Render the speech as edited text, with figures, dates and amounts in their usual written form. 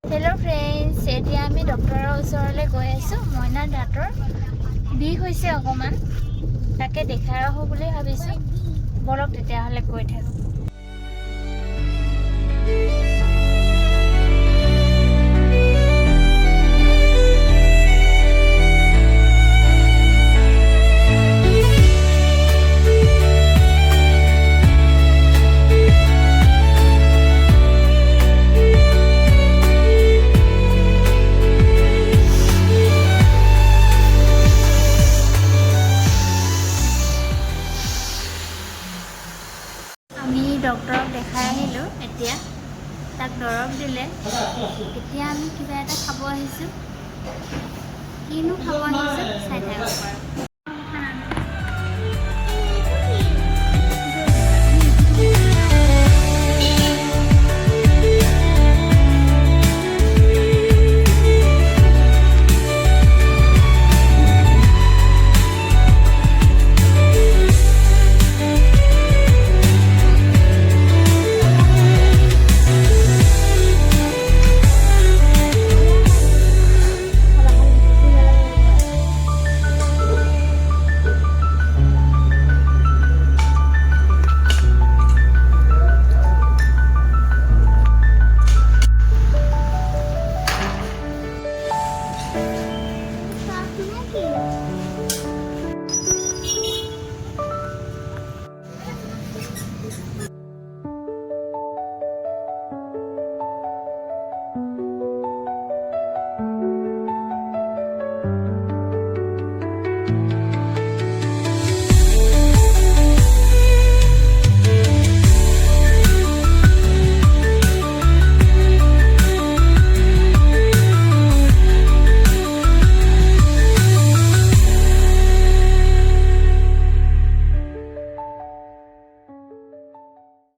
Hello friends, এতিয়া আমি ডক্টৰৰ ওচৰলৈ গৈ আছো। মইনাৰ দাঁতৰ বিষ হৈছে অকমান, তাকে দেখাই আহো বুলি ভাবিছো। বলক তেতিয়াহলে গৈ থাকো। আমি ডক্টৰক দেখাই আহিলো। এতিয়া তাক দৰৱ দিলে। এতিয়া আমি কিবা এটা খাব আহিছো। কিনো খাব আহিছো চাই থাকক।